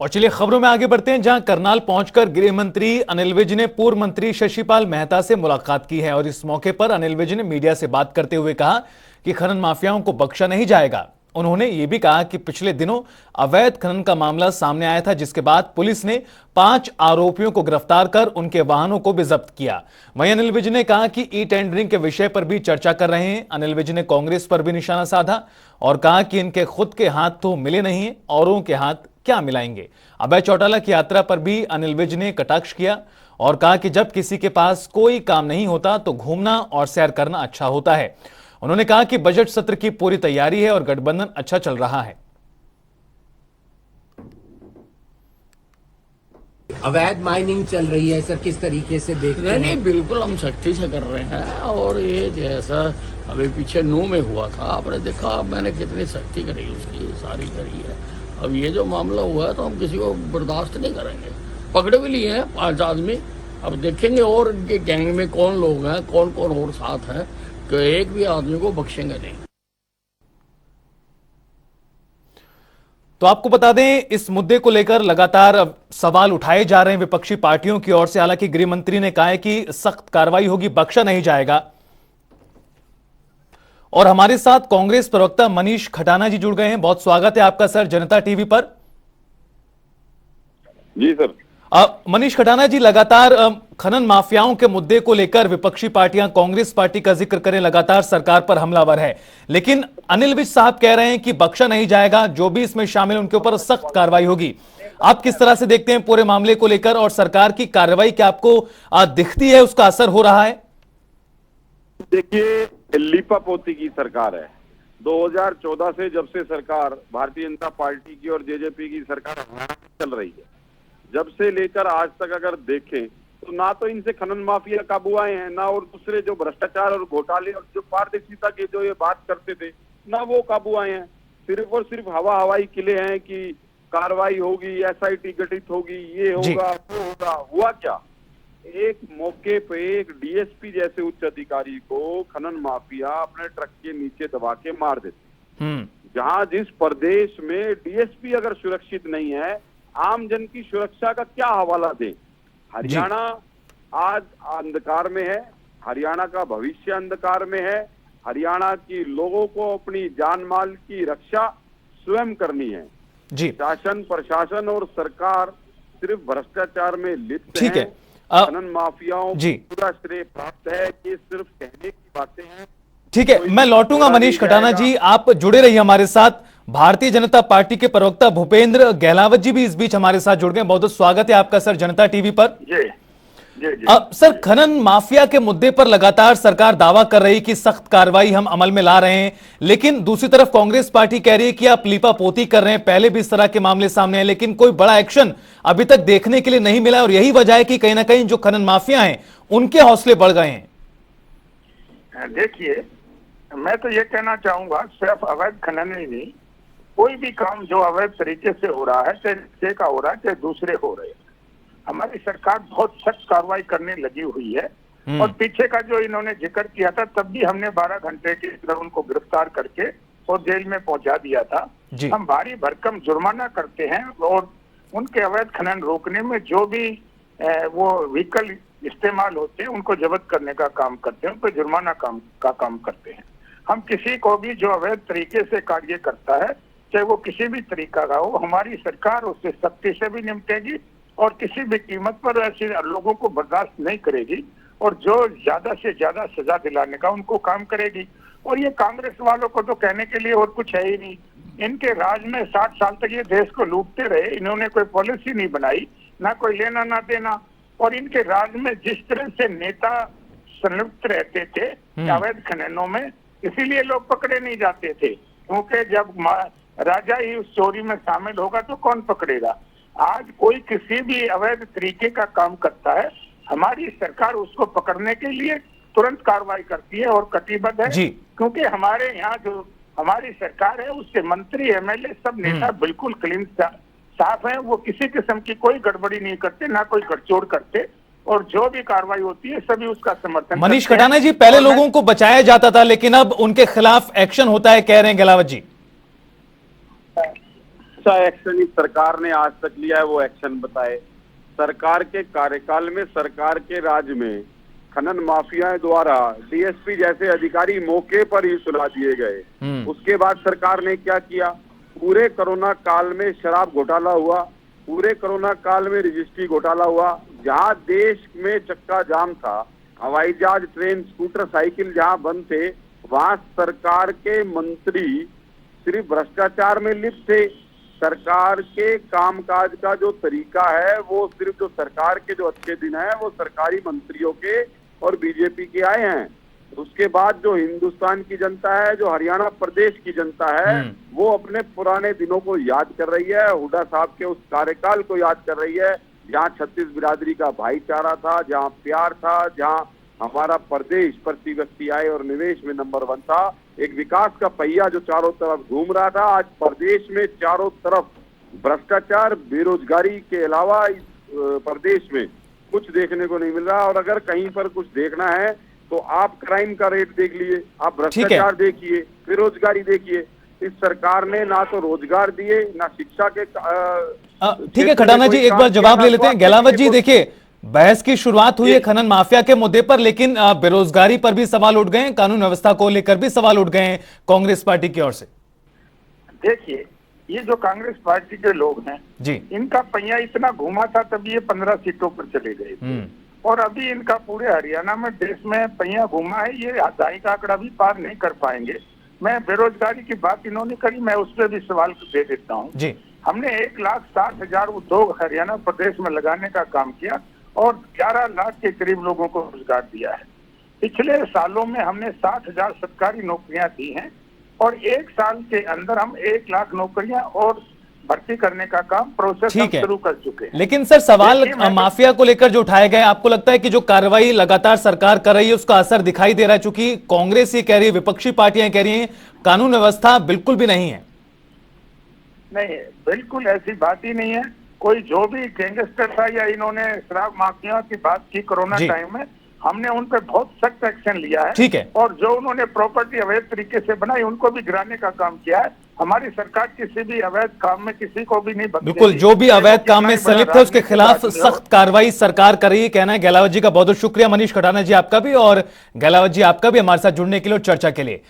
और चलिए खबरों में आगे बढ़ते हैं, जहां करनाल पहुंचकर गृह मंत्री अनिल विज ने पूर्व मंत्री शशिपाल मेहता से मुलाकात की है। और इस मौके पर अनिल विज ने मीडिया से बात करते हुए कहा कि खनन माफियाओं को बख्शा नहीं जाएगा। उन्होंने ये भी कहा कि पिछले दिनों अवैध खनन का मामला सामने आया था, जिसके बाद पुलिस ने 5 आरोपियों को गिरफ्तार कर उनके वाहनों को भी जब्त किया। वहीं अनिल विज ने कहा कि ई टेंडरिंग के विषय पर भी चर्चा कर रहे हैं। अनिल विज ने कांग्रेस पर भी निशाना साधा और कहा कि इनके खुद के हाथ तो मिले नहीं है, औरों के हाथ क्या मिलाएंगे। अभय चौटाला की यात्रा पर भी अनिल विज ने कटाक्ष किया और कहा कि जब किसी के पास कोई काम नहीं होता तो घूमना और सैर करना अच्छा होता है। उन्होंने कहा कि बजट सत्र की पूरी तैयारी है और गठबंधन अच्छा चल रहा है। अवैध माइनिंग चल रही है सर, किस तरीके से देखते हैं? नहीं, बिल्कुल हम सख्ती से कर रहे हैं। और ये जैसा अभी पीछे नू में हुआ था, आपने देखा मैंने कितनी सख्ती करी, उसकी सारी करी है। अब ये जो मामला हुआ है तो हम किसी को बर्दाश्त नहीं करेंगे। पकड़े भी लिए हैं 5 आदमी, अब देखेंगे और इनके गैंग में कौन लोग हैं, कौन कौन और साथ हैं, कि एक भी आदमी को बख्शेंगे नहीं। तो आपको बता दें, इस मुद्दे को लेकर लगातार सवाल उठाए जा रहे हैं विपक्षी पार्टियों की ओर से। हालांकि गृह मंत्री ने कहा है कि सख्त कार्रवाई होगी, बख्शा नहीं जाएगा। और हमारे साथ कांग्रेस प्रवक्ता मनीष खटाना जी जुड़ गए हैं। बहुत स्वागत है आपका सर जनता टीवी पर। जी सर। मनीष खटाना जी, लगातार खनन माफियाओं के मुद्दे को लेकर विपक्षी पार्टियां कांग्रेस पार्टी का जिक्र करें, लगातार सरकार पर हमलावर है, लेकिन अनिल विज साहब कह रहे हैं कि बख्शा नहीं जाएगा, जो भी इसमें शामिल उनके ऊपर सख्त कार्रवाई होगी। आप किस तरह से देखते हैं पूरे मामले को लेकर, और सरकार की कार्रवाई क्या आपको दिखती है, उसका असर हो रहा है? देखिए, लीपापोती की सरकार है। 2014 से जब से सरकार भारतीय जनता पार्टी की और जेजेपी की सरकार चल रही है, जब से लेकर आज तक अगर देखें तो ना तो इनसे खनन माफिया काबू आए हैं, ना और दूसरे जो भ्रष्टाचार और घोटाले और जो पारदर्शिता के जो ये बात करते थे, ना वो काबू आए हैं। सिर्फ और सिर्फ हवाई किले हैं कि कार्रवाई होगी, एसआईटी गठित होगी, ये होगा वो होगा। हुआ क्या? एक मौके पे एक डीएसपी जैसे उच्च अधिकारी को खनन माफिया अपने ट्रक के नीचे दबा के मार देते। जहां जिस प्रदेश में डीएसपी अगर सुरक्षित नहीं है, आम जन की सुरक्षा का क्या हवाला दें? हरियाणा आज अंधकार में है, हरियाणा का भविष्य अंधकार में है। हरियाणा की लोगों को अपनी जान माल की रक्षा स्वयं करनी है जी। शासन, प्रशासन और सरकार सिर्फ भ्रष्टाचार में लिप्त है। खनन माफियाओं को पूरा श्रेय प्राप्त है, ये सिर्फ कहने की बातें हैं। ठीक है, मैं लौटूंगा मनीष खटाना जी, आप जुड़े रहिए हमारे साथ। भारतीय जनता पार्टी के प्रवक्ता भूपेंद्र गहलावत जी भी इस बीच हमारे साथ जुड़ गए। बहुत बहुत स्वागत है आपका सर जनता टीवी पर। सर, खनन माफिया के मुद्दे पर लगातार सरकार दावा कर रही कि सख्त कार्रवाई हम अमल में ला रहे हैं, लेकिन दूसरी तरफ कांग्रेस पार्टी कह रही है कि आप लीपापोती कर रहे हैं। पहले भी इस तरह के मामले सामने हैं, लेकिन कोई बड़ा एक्शन अभी तक देखने के लिए नहीं मिला, और यही वजह है कि कहीं ना कहीं जो खनन माफिया हैं उनके हौसले बढ़ गए हैं। देखिए, मैं तो ये कहना चाहूंगा, सिर्फ अवैध खनन ही नहीं, कोई भी काम जो अवैध तरीके से हो रहा है, चाहे किसी का हो रहा है चाहे दूसरे हो रहे हैं, हमारी सरकार बहुत सख्त कार्रवाई करने लगी हुई है। और पीछे का जो इन्होंने जिक्र किया था, तब भी हमने 12 घंटे के अंदर उनको गिरफ्तार करके और जेल में पहुंचा दिया था। हम भारी भरकम जुर्माना करते हैं और उनके अवैध खनन रोकने में जो भी वो व्हीकल इस्तेमाल होते हैं उनको जब्त करने का काम करते हैं, उन पर जुर्माना का काम करते हैं। हम किसी को भी जो अवैध तरीके से कार्य करता है, चाहे वो किसी भी तरीका का हो, हमारी सरकार उससे सख्ती से भी निपटेगी और किसी भी कीमत पर ऐसे लोगों को बर्दाश्त नहीं करेगी, और जो ज्यादा से ज्यादा सजा दिलाने का उनको काम करेगी। और ये कांग्रेस वालों को तो कहने के लिए और कुछ है ही नहीं। इनके राज में 60 साल तक ये देश को लूटते रहे, इन्होंने कोई पॉलिसी नहीं बनाई, ना कोई लेना ना देना। और इनके राज में जिस तरह से नेता संलिप्त रहते थे अवैध खननों में, इसीलिए लोग पकड़े नहीं जाते थे, क्योंकि जब राजा ही उस चोरी में शामिल होगा तो कौन पकड़ेगा। आज कोई किसी भी अवैध तरीके का काम करता है, हमारी सरकार उसको पकड़ने के लिए तुरंत कार्रवाई करती है और कटिबद्ध है। क्योंकि हमारे यहाँ जो हमारी सरकार है, उसके मंत्री, एमएलए, सब नेता बिल्कुल क्लीन साफ हैं। वो किसी किस्म की कोई गड़बड़ी नहीं करते, ना कोई गठजोड़ करते, और जो भी कार्रवाई होती है सभी उसका समर्थन। मनीष खटाना जी, पहले लोगों को बचाया जाता था, लेकिन अब उनके खिलाफ एक्शन होता है, कह रहे हैं गहलावत जी। अच्छा एक्शन इस सरकार ने आज तक लिया है वो एक्शन बताए। सरकार के कार्यकाल में, सरकार के राज में खनन माफिया द्वारा डीएसपी जैसे अधिकारी मौके पर ही सुला दिए गए। उसके बाद सरकार ने क्या किया? पूरे कोरोना काल में शराब घोटाला हुआ, पूरे कोरोना काल में रजिस्ट्री घोटाला हुआ। जहां देश में चक्का जाम था, हवाई जहाज, ट्रेन, स्कूटर, साइकिल जहां बंद थे, वहां सरकार के मंत्री सिर्फ भ्रष्टाचार में लिप्त थे। सरकार के कामकाज का जो तरीका है वो सिर्फ जो सरकार के जो अच्छे दिन है वो सरकारी मंत्रियों के और बीजेपी के आए हैं। उसके बाद जो हिंदुस्तान की जनता है, जो हरियाणा प्रदेश की जनता है, वो अपने पुराने दिनों को याद कर रही है, हुड्डा साहब के उस कार्यकाल को याद कर रही है, जहाँ 36 बिरादरी का भाईचारा था, जहाँ प्यार था, जहाँ हमारा प्रदेश प्रति व्यक्ति आय और निवेश में नंबर 1 था। एक विकास का पहिया जो चारों तरफ घूम रहा था, आज प्रदेश में चारों तरफ भ्रष्टाचार, बेरोजगारी के अलावा इस प्रदेश में कुछ देखने को नहीं मिल रहा। और अगर कहीं पर कुछ देखना है तो आप क्राइम का रेट देख लिए, आप भ्रष्टाचार देखिए, बेरोजगारी देखिए। इस सरकार ने ना तो रोजगार दिए, ना शिक्षा के ठीक है खटाना जी, एक बार जवाब ले लेते हैं। गहलावत जी, देखिए बहस की शुरुआत हुई है खनन माफिया के मुद्दे पर, लेकिन बेरोजगारी पर भी सवाल उठ गए हैं, कानून व्यवस्था को लेकर भी सवाल उठ गए हैं कांग्रेस पार्टी की ओर से। देखिए, ये जो कांग्रेस पार्टी के लोग हैं जी, इनका पहिया इतना घूमा था तभी ये 15 सीटों पर चले गए थे। और अभी इनका पूरे हरियाणा में, देश में पहिया घूमा है, ये आधाई का आंकड़ा भी पार नहीं कर पाएंगे। मैं बेरोजगारी की बात इन्होंने करी, मैं उस पर भी सवाल दे देता हूँ जी। हमने 1,60,000 उद्योग हरियाणा प्रदेश में लगाने का काम किया और 11 लाख के करीब लोगों को रोजगार दिया है। पिछले सालों में हमने 60,000 सरकारी नौकरियां दी हैं और 1 साल के अंदर हम 1 लाख नौकरियां और भर्ती करने का काम प्रोसेस शुरू कर चुके हैं। लेकिन सर, सवाल माफिया को लेकर जो उठाए गए, आपको लगता है कि जो कार्रवाई लगातार सरकार कर रही है उसका असर दिखाई दे रहा है? चूंकि कांग्रेस ये कह रही है, विपक्षी पार्टियां कह रही हैं कानून व्यवस्था बिल्कुल भी नहीं है। नहीं, बिल्कुल ऐसी बात ही नहीं है। कोई जो भी गैंगस्टर था या इन्होंने शराब माफिया की बात की कोरोना टाइम में, हमने उन पे बहुत सख्त एक्शन लिया है। ठीक है। और जो उन्होंने प्रॉपर्टी अवैध तरीके से बनाई उनको भी गिराने का काम किया है। हमारी सरकार किसी भी अवैध काम में किसी को भी नहीं बख्शेगी। बिल्कुल, जो भी अवैध काम में संलिप्त है उसके खिलाफ सख्त कार्रवाई सरकार कर रही है, कहना है गहलावत जी का। बहुत बहुत शुक्रिया मनीष खटाना जी आपका भी, और गहलावत जी आपका भी हमारे साथ जुड़ने के लिए और चर्चा के लिए।